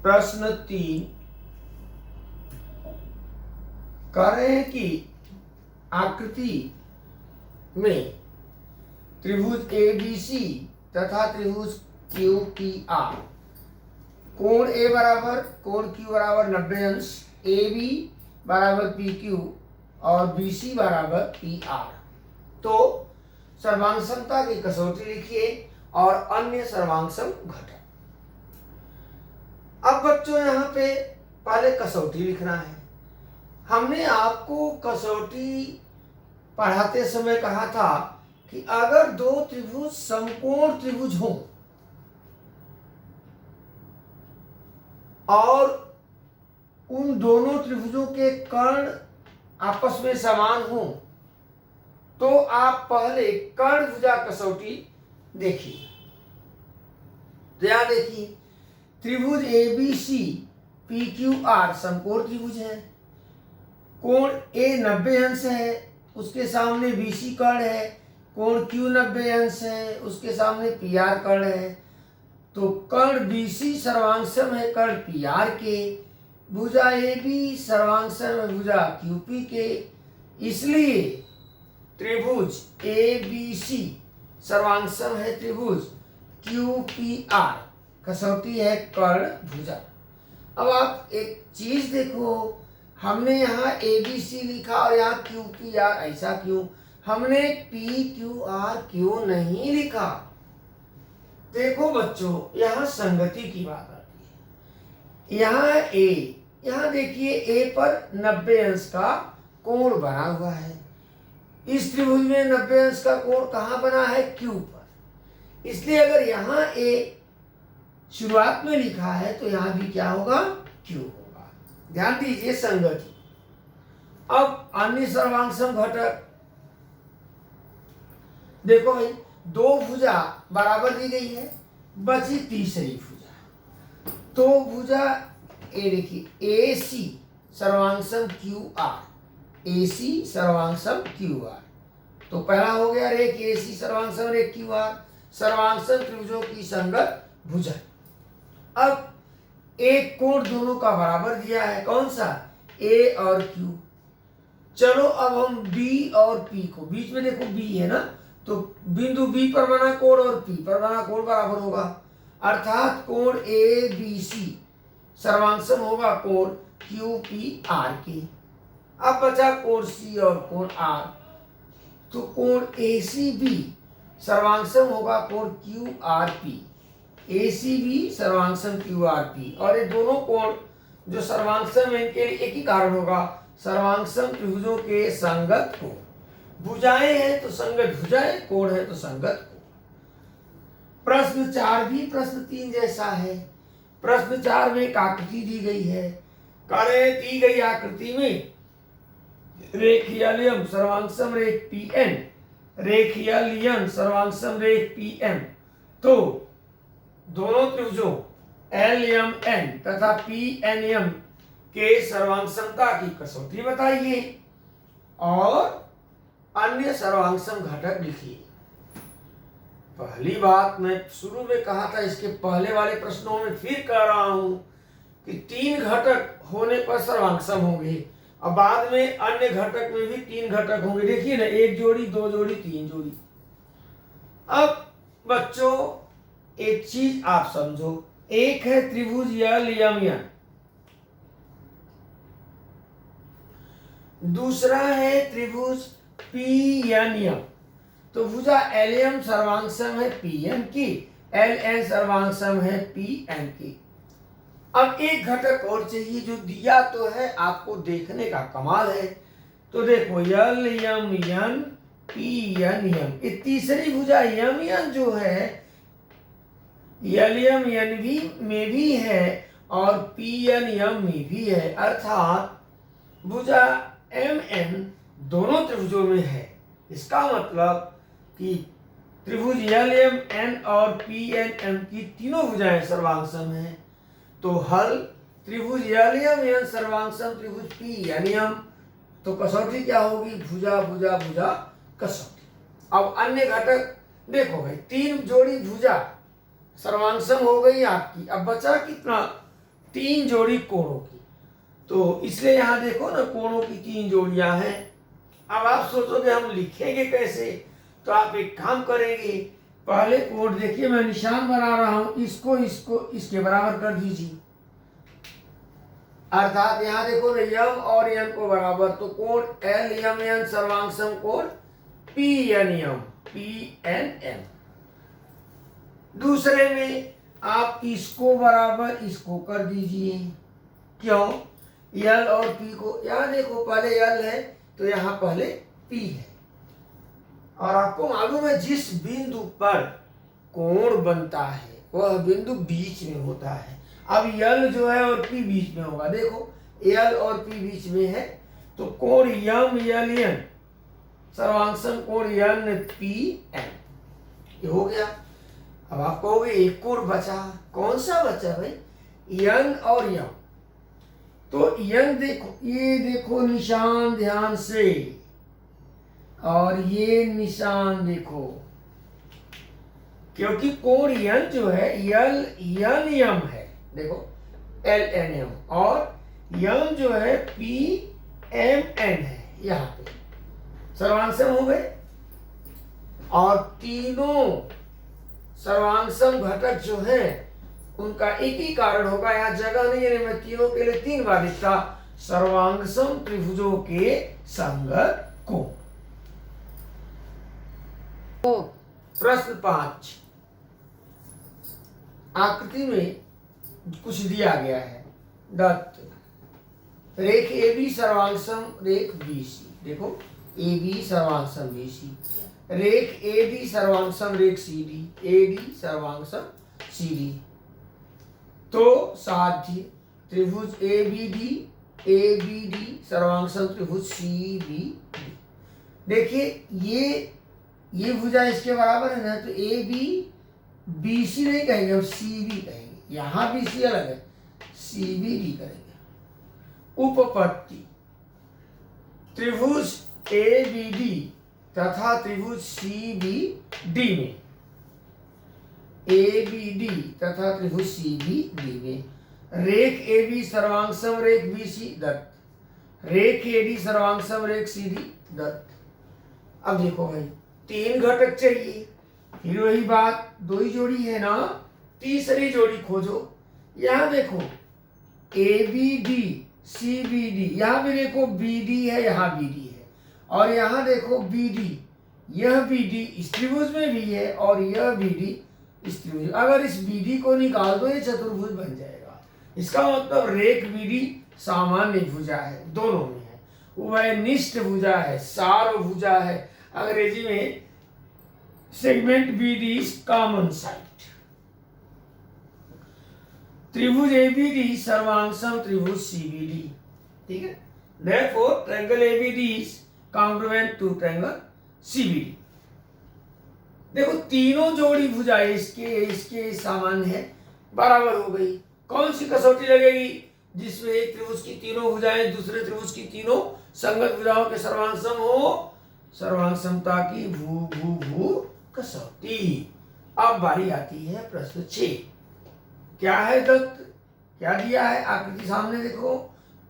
प्रश्न 3 कह रहे हैं कि आकृति में त्रिभुज ABC तथा त्रिभुज QPR कोण A बराबर कोण Q बराबर 90 अंश, AB बराबर PQ और BC बराबर PR। तो सर्वांग समता की कसौटी लिखिए और अन्य सर्वांग सम घटक। अब बच्चों यहाँ पे पहले कसौटी लिखना है। हमने आपको कसौटी पढ़ाते समय कहा था कि अगर दो त्रिभुज समकोण त्रिभुज हों और उन दोनों त्रिभुजों के कर्ण आपस में समान हों तो आप पहले कर्ण भुजा कसौटी देखिए। तो यहां देखिए त्रिभुज ABC PQR समकोण त्रिभुज है। कोण A 90 अंश है, उसके सामने BC कर्ण है। कोण Q 90 अंश है, उसके सामने PR कर्ण है। तो कर्ण BC सर्वांगसम है कर्ण PR के, भुजा AB सर्वांगसम है भुजा QP के। इसलिए त्रिभुज ABC सर्वांगसम है त्रिभुज QPR, कसौटी है कर्ण भुजा। अब आप एक चीज देखो, हमने यहाँ ABC लिखा और यहाँ QPR, ऐसा क्यों? हमने PQR क्यों नहीं लिखा? देखो बच्चों, यहाँ संगति की बात आती है। यहाँ यहाँ देखिए A पर 90 अंश का कोण बना हुआ है। इस त्रिभुज में 90 अंश का कोण कहाँ बना है? Q पर। इसलिए अगर यहाँ A शुरुआत में लिखा है तो यहाँ भी क्या होगा? Q होगा। ध्यान दीजिए संगति। अब अन्य सर्वांगसम घटक देखो भाई, दो भुजा बराबर दी गई है, बची तीसरी भुजा। तो भुजा ए देखिए AC सर्वांगसम QR, AC सर्वांगसम QR। तो पहला हो गया रेख AC सर्वांगसम रेख QR, सर्वांगसम त्रिभुजों की संगत भुजा। अब एक कोण दोनों का बराबर दिया है, कौन सा? A और Q। चलो अब हम B और P को, बीच में देखो B है ना, तो बिंदु B पर बना कोण और P पर बना कोण बराबर होगा, अर्थात कोण ABC सर्वांगसम होगा कोण QPR के। अब बचा कोण C और कोण R, तो कोण ACB सर्वांगसम होगा कोण QRP। ACB सर्वांगसम QRP, और ये दोनों कोण जो सर्वांगसम है इनके लिए एक ही कारण होगा, सर्वांगसम त्रिभुजों के संगत कोण। भुजाएं हैं तो संगत भुजाएं, कोण है तो संगत कोण। प्रश्न 4 भी प्रश्न 3 जैसा है। प्रश्न 4 में एक आकृति दी गई है। कार्य दी गई आकृति में रेखीय लंब सर्वांगसम रेख PN, रेखीय लंब सर्वांगसम रेख PM। तो दोनों त्रिभुजों LMN तथा PNM के सर्वांगसमता की कसौटी बताइए और अन्य सर्वांगसम घटक लिखिए। पहली बात मैं शुरू में कहा था, इसके पहले वाले प्रश्नों में फिर कह रहा हूं कि 3 घटक होने पर सर्वांगसम होंगे। अब बाद में अन्य घटक में भी 3 घटक होंगे। देखिए ना, 1 जोड़ी 2 जोड़ी 3 जोड़ी। अब बच्चों एक चीज आप समझो, एक है त्रिभुज LMN, दूसरा है त्रिभुज PNM। तो भुजा LM सर्वांगसम है PM की, LN सर्वांगसम है PN की। अब एक घटक और चाहिए जो दिया तो है, आपको देखने का कमाल है। तो देखो LMN PNM, ये तीसरी भुजा MN जो है LMN भी में भी है और PNM में भी है, अर्थात भुजा MN दोनों त्रिभुजों में है। इसका मतलब कि त्रिभुज LMN और PNM की तीनों भुजाएं सर्वांगसम हैं। तो हल त्रिभुज LMN सर्वांगसम त्रिभुज PNM। तो कसौटी क्या होगी? भुजा भुजा भुजा कसौटी। अब अन्य घटक देखो भाई, 3 जोड़ी भुजा सर्वांगसम हो गई आपकी। अब बचा कितना? 3 जोड़ी कोणों की। तो इसलिए यहाँ देखो ना, कोणों की 3 जोड़ियां हैं। अब आप सोचोगे हम लिखेंगे कैसे, तो आप एक काम करेंगे, पहले कोण देखिए मैं निशान बना रहा हूं, इसको इसको इसके बराबर कर दीजिए। अर्थात यहाँ देखो ना, यम और एन को बराबर, तो कोण एल यम एन सर्वांग सम कोण P N M, P N M. दूसरे में आप इसको बराबर इसको कर दीजिए। क्यों? यल और पी को, यहाँ देखो पहले यल है तो यहाँ पहले पी है, और आपको मालूम है जिस बिंदु पर कोण बनता है वह बिंदु बीच में होता है। अब यल जो है और पी बीच में होगा, देखो यल और पी बीच में है, तो कोण यम यल एन सर्वांग कोण यन पी एन, ये हो गया। अब आप कहोगे एक कोण बचा, कौन सा बचा भाई? यन और यम। तो यन देखो, ये देखो निशान ध्यान से, और ये निशान देखो, क्योंकि कोण यन जो है यल यन यम है, देखो एल एन एम, और यम जो है पी एम एन है, यहाँ पे सर्वांगसम हो गए। और तीनों सर्वांगसम घटक जो है उनका एक ही कारण होगा, यहाँ जगह नहीं है, मैं तीनों के लिए 3 बार लिखता, सर्वांगसम त्रिभुजों के संगत कोण। प्रश्न 5, आकृति में कुछ दिया गया है, दत्त रेख ए बी सर्वांगसम रेख बी सी, देखो ए बी सर्वांगसम बी सी, रेख ए डी सर्वांगसम रेख सी डी, ए डी सर्वांगसम सी डी। तो साध्य त्रिभुज ए बी डी सर्वांगसम त्रिभुज सी बी डी। देखिए ये भुजा इसके बराबर है ना, तो ए बी सी नहीं कहेंगे, हम सी बी कहेंगे। यहाँ बी सी अलग है, सी बी डी करेंगे। उपपत्ति त्रिभुज ए बी डी तथा त्रिभुज सी बी डी में, ए बी डी तथा त्रिभुज सी बी डी में रेख ए बी सर्वांगसम रेख बी सी दत्त, रेख ए डी सर्वांगसम रेख सी डी दत्त। अब देखो भाई 3 घटक चाहिए, फिर वही बात, 2 ही जोड़ी है ना, तीसरी जोड़ी खोजो। यहाँ देखो A B D C B D, यहाँ भी देखो बी डी है, यहाँ बी डी है, और यहाँ देखो बी डी, यह बी डी इस त्रिभुज में भी है और यह बी डी इस त्रिभुज। अगर इस बी डी को निकाल दो ये चतुर्भुज बन जाएगा। इसका मतलब रेख बी डी सामान्य भुजा है, दोनों में है, उभयनिष्ठ भुजा है, सार्वभुजा है। अंग्रेजी में segment B D is common side. त्रिभुज एबीडी सर्वांगसम त्रिभुज सीबीडी, ठीक है। Therefore triangle ABD is congruent to triangle CBD। देखो तीनों जोड़ी भुजाएं इसके समान है, बराबर हो गई। कौन सी कसौटी लगेगी? जिसमें एक त्रिभुज की तीनों भुजाएं दूसरे त्रिभुज की तीनों संगत भुजाओं के सर्वांगसम हो, सर्वांगसमता की भू भू भू कसौटी। अब बारी आती है प्रश्न 6। क्या है दत्त? क्या दिया है? आकृति सामने देखो,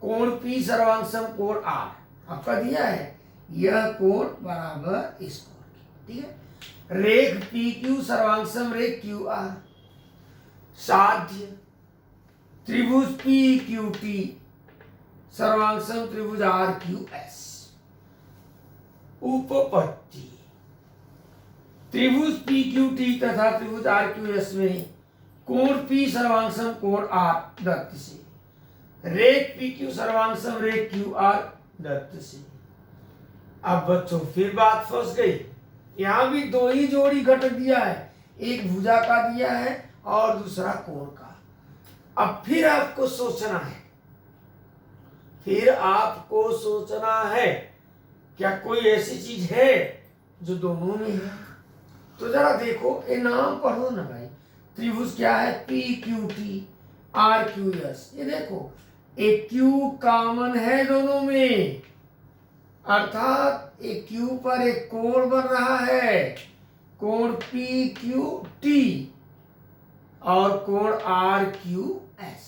कोण P सर्वांगसम कोण R आपका दिया है, यह कोण बराबर इस कोण की, ठीक है। रेख PQ सर्वांगसम रेख QR, साध्य त्रिभुज PQT सर्वांगसम त्रिभुज RQS। उपपत्ति त्रिभुज PQT तथा त्रिभुज RQS में कोण P सर्वांगसम कोण R दत्त से, रेख PQ सर्वांगसम रेख QR दत्त से। अब बच्चों फिर बात फंस गई, यहां भी 2 ही जोड़ी घटक दिया है, एक भुजा का दिया है और दूसरा कोण का। अब फिर आपको सोचना है, क्या कोई ऐसी चीज है जो दोनों में है? तो जरा देखो, ये नाम पढ़ो ना भाई। त्रिभुज क्या है? PQT RQS। ये देखो एक Q कॉमन है दोनों में, अर्थात एक Q पर एक कोण बन रहा है, कोण PQT और कोण RQS।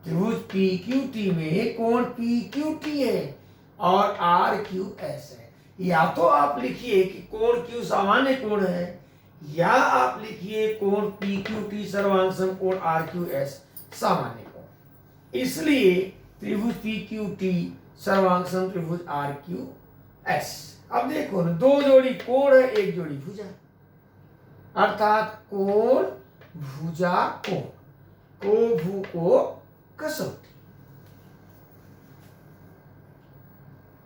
त्रिभुज पी क्यू टी में कोण पी क्यू टी है और आर क्यू एस है। या तो आप लिखिए कि कोण क्यू सामान्य कोण है, या आप लिखिए कोण पी क्यू टी सर्वांग कोण आर क्यू एस सामान्य कोण। इसलिए त्रिभुज पी क्यू टी सर्वांग त्रिभुज आर क्यू एस। अब देखो ना, दो जोड़ी कोण है, एक जोड़ी भुजा, अर्थात कोण भुजा कोण, को भू को कसौटी।